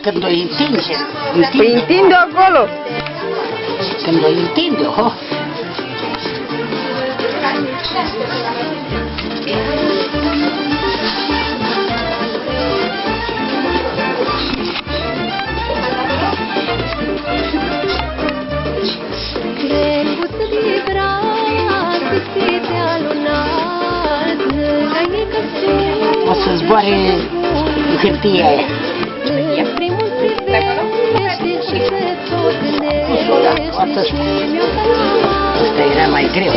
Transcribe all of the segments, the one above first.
când o întinge. Păi întinde acolo. Când o întinde, ho. O să zboare hârtia aia. Asta era mai greu.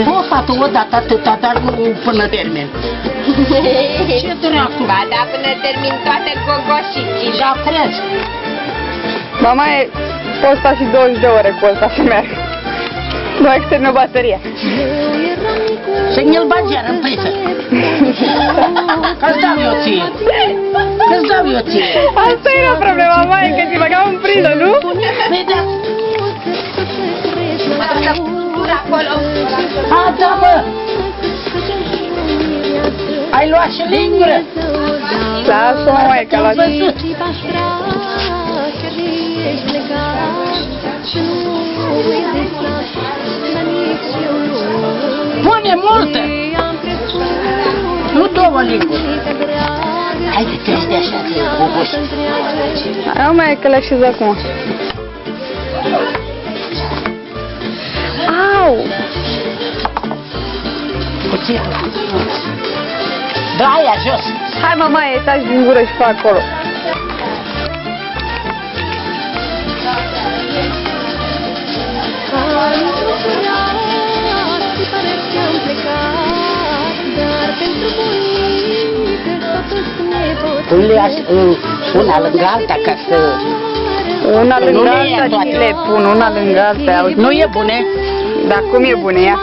O fată odată atâta, dar nu până termin. Ce dracu? Ba da, până termin toate gogoșicii. Da, cred. Mama, poți sta și 20 de ore cu ăsta să meargă. Nu externă bateria. Să ne-l bagi iar în priză. Că-ți dau eu ție. Că-ți dau eu ție. Asta era problema, mama, că ți băgau în priză, nu? Păi da. Acolo. A, da, mă. Ai luat și lingură. Lasă, mama, că la văzut. Pune multă. Nu două linguri. Haide-te-ți de așa de gogoși. Hai, mama, că le așez acum. Au! Puțin. Da, aia jos. Hai, mama, taci din gură și fă acolo. Una lângă alta ca să... Una lângă nu le ia alta toate. și le pun, una lângă alta. Uite. Nu e bune. Dar cum e bună ea?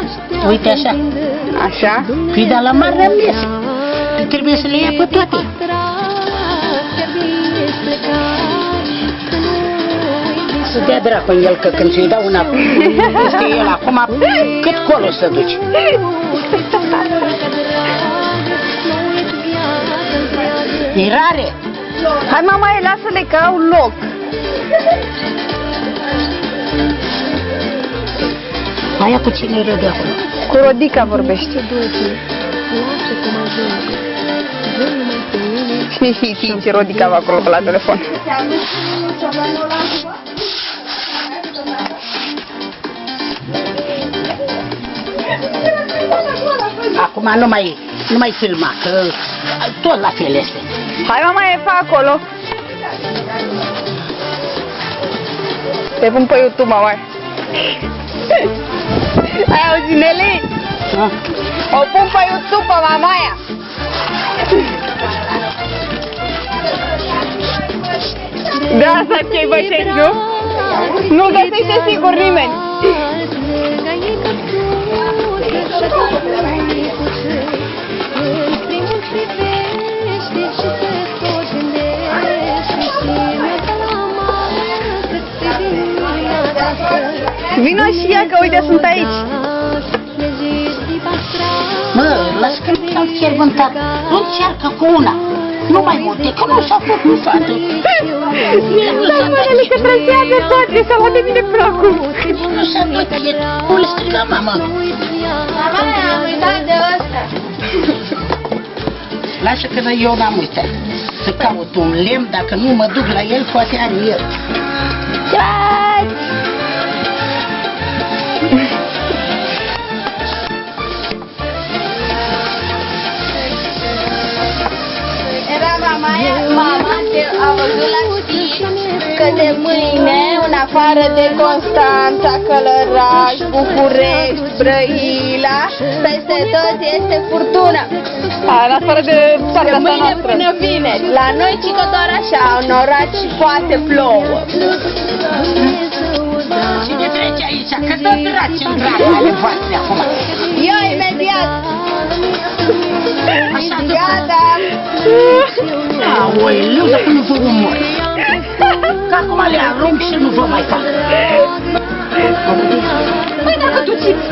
Uite așa. Așa? Păi de la mare rămnes. Trebuie să le ia pe toate. Să dea dracu în el, că când ți-i dau una, este el acum, cât colo să duci? E rare. Hai, mama, lasă-le că au loc. Aia cu cine râde de acolo? Cu Rodica vorbește. Și ce Rodica va acolo pe la telefon. Acum nu mai filma, că tot la fel este. Hai, mama, e fa acolo. Te pun pe YouTube, mama. Ai auzit, Neli? O pun pe YouTube pe mamaia. Da, asta ce-i bășești, nu? Nu găsește sigur nimeni. Vino și ea, că uite, sunt aici. Mă, las că am fierbântat. Nu încearcă cu una. Nu mai multe, că nu s-a făcut, fată. Da, mănele, că trăsează toate, să vadă bine până acum. Nu s-a tot, nu le striga, mama. Mama, am uitat de ăsta. Lasă că eu n-am uitat. Să caut un lemn, dacă nu mă duc la el, poate are el. Era mama, a văzut la știri că de mâine, în afară de Constanța, Călăraș, București, Brăila, peste tot este furtună. În afară de partea asta Mâine noastră. până vineri. La noi, cică doar așa, în oraș și poate plouă. Cine trece aici? Că dă draci în dracu ale voastre acum. Eu imediat. Așa să Gata. Aoleu, dacă nu vă umor. Că acum le arunc și nu vă mai fac. Păi dacă tu țipi.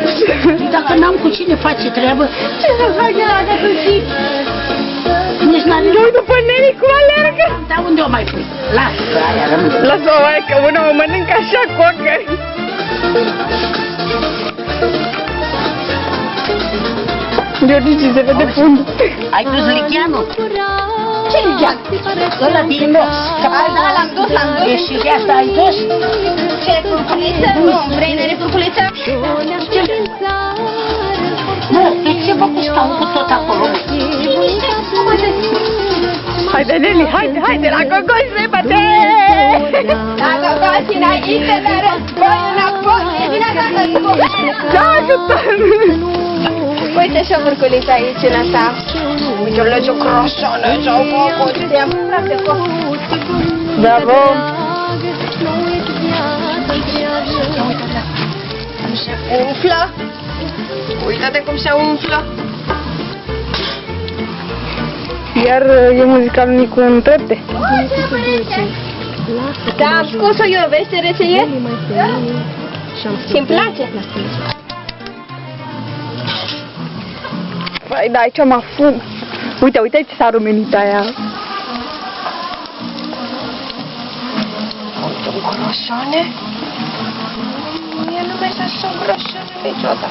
Dacă n-am cu cine face treabă, Ce să fac eu dacă tu țipi? nici n-are... Nu după Neri cum alergă. Dar unde o mai pui? Lasă că aia rămâne. Lasă-o, hai, că una o mănâncă așa cocări. Georgici, se vede fundul. Ai dus licheanul? Ce lichean? Ăla din box. Da, l-am dus. E și de asta ai dus? Ce, furculiță? Nu, vrei nere furculiță? Nu, de ce vă cu scaunul tot acolo? Liniște, nu mă te... Haide, Nelly, haide, la cocoș, repede! Dacă faci înainte, dar război înapoi, e bine acasă, Da, ajută-l! Uite și o furculiță aici în asta. Uite o lege croșonă sau coco, te-am frate coco. Bravo! Se umflă. Uită-te cum se umflă. Iar e muzica lui Nicu în trepte. Da, am scos-o eu, vezi ce rece e? Și-mi place. Păi, da, aici mă fum. Uite, uite ce s-a rumenit aia. Uite un croșone. Mie nu mai să croșone niciodată.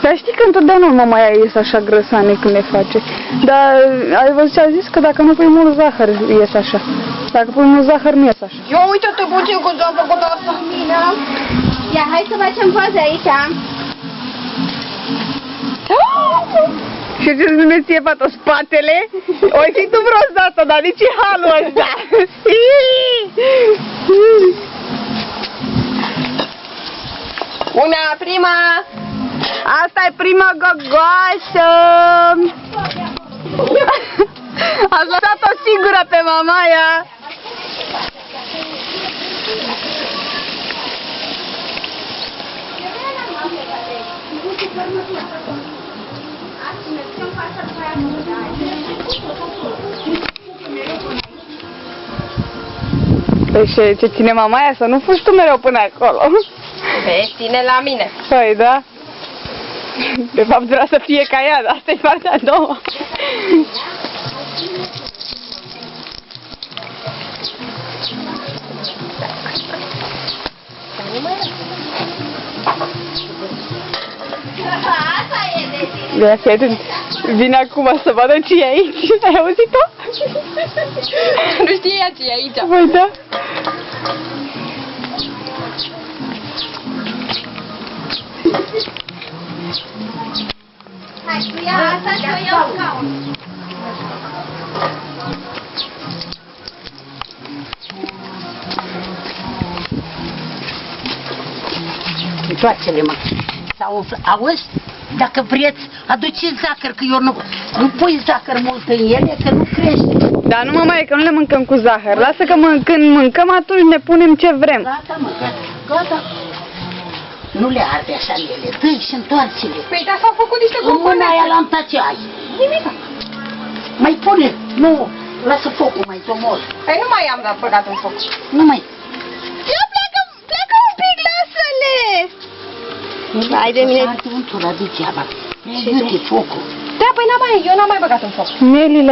Dar știi că întotdeauna mama aia ies așa grăsane când le face. Dar ai văzut ce a zis? Că dacă nu pui mult zahăr, ies așa. Dacă pui mult zahăr, nu ies așa. Eu uite-te puțin cum s-a făcut asta. Ia, hai să facem poze aici. Și ce spune ție, fată, spatele? Oi fi tu brozată, dar nici halul ăsta. Una, prima. Asta e prima gogoașă. Ați lăsat-o singură pe mamaia. Păi și ce ține mamaia? Să nu fugi tu mereu până acolo. Vezi, ține la mine. Păi da. De fapt vrea să fie ca ea, dar asta e partea a doua. Asta e de tine. Ia fi atent. Vine acum să vadă ce e aici. Ai auzit-o? Nu știe ea ce e aici. Păi da. Hai, cu ea asta și o iau scaun. Întoarce-le, mă. S-au umflat. Auzi? Dacă vreți, aduceți zahăr, că eu nu pui zahăr mult în ele, că nu crește. Dar nu mamaie, că nu le mâncăm cu zahăr. Lasă că când mâncăm, atunci ne punem ce vrem. Gata, mă, gata. Nu le arde așa ele, dă-i și întoarce-le. Păi, dar s-au făcut niște În mâna bomboane. aia la întace ai. Nimica. Mai pune, nu, lasă focul mai zomor. Păi nu mai am dat băgat în foc. Nu mai. Ia pleacă un pic, lasă-le! Hai de mine. Arde untura degeaba. E focul. Da, păi eu n-am mai băgat în foc. Nelly,